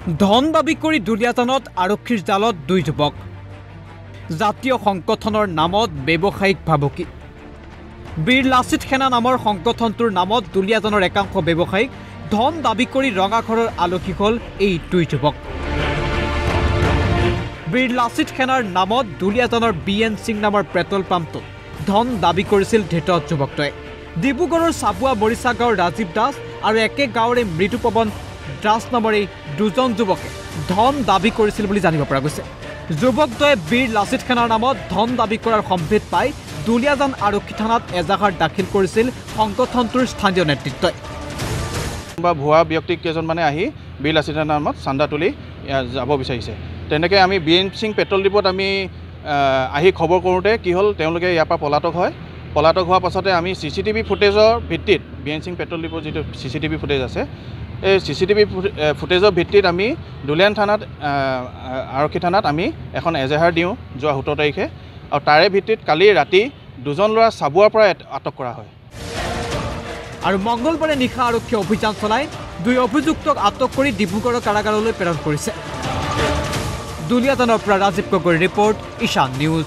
ধন দাবী কৰি দুলীয়াজানত আৰক্ষীৰ জালত দুই যুৱক জাতীয় সংগঠনৰ নামত ব্যৱসায়িক ভাবুকি বীৰ লাচিত সেনা নামৰ সংগঠনটোৰ নামত দুলীয়াজানৰ একাংশ ব্যৱসায়িক ধন দাবী কৰি ৰঙাঘৰৰ আলহী হ'ল এই দুই যুৱক বীৰ লাচিত সেনাৰ নামত দুলীয়াজানৰ BN সিং নামৰ পেট্ৰল পাম্পটোত ধন দাবী কৰিছিল ধৃত যুৱকটোৱে ডিব্ৰুগড়ৰ চাবুৱা মৰিচা গাঁৱৰ ৰাজীৱ দাস আৰু একে গাঁৱৰে মৃত্যুপৱন দাস নামৰ এই দুজন যুৱকে ধন দাবী কৰিছিল বুলি জানিব পৰা গৈছে যুৱকটোৱে বীৰ লাচিত সেনাৰ নামত ধন দাবী কৰাৰ সম্ভেদ পাই দুলীয়াজান আৰক্ষী থানাত এজাহাৰ দাখিল কৰিছিল সংগঠনটোৰ স্থানীয় নেতৃত্বই বা ভুৱা ব্যক্তি কেইজনমানে আহি বীৰ লাচিত সেনাৰ নামত চান্দা তুলি যাব বিচাৰিছে তেনেকৈ আমি BN সিং পেট্ৰল ডিপোত আমি আহি খবৰ কৰোঁতে কি হ'ল তেওঁলোকে ইয়াৰ পৰা পলাতক হোৱাৰ পাছতে আমি CCTV ফুটেজৰ ভিত্তিত BN সিং পেট্ৰল ডিপোৰ যিটো CCTV ফুটেজ আছে এই CCTV ফুটেজৰ ভিত্তিত আমি দুলীয়াজান থানাত আৰক্ষী থানাত আমি এখন এজাহাৰ দিওঁ যোৱা 17 তাৰিখে আৰু তাৰে ভিত্তিত কালি ৰাতি দুজন ল'ৰা চাবুৱাৰ পৰা আটক কৰা হয় আৰু মঙ্গলবাৰে নিশা আৰক্ষীয়ে অভিযান চলাই দুই অভিযুক্তক আটক কৰি ডিব্ৰুগড়ৰ কাৰাগাৰলৈ প্ৰেৰণ কৰিছে দুলীয়াজানৰ পৰা ৰাজীৱ গগৈৰ ৰিপৰ্ট ঈশান নিউজ।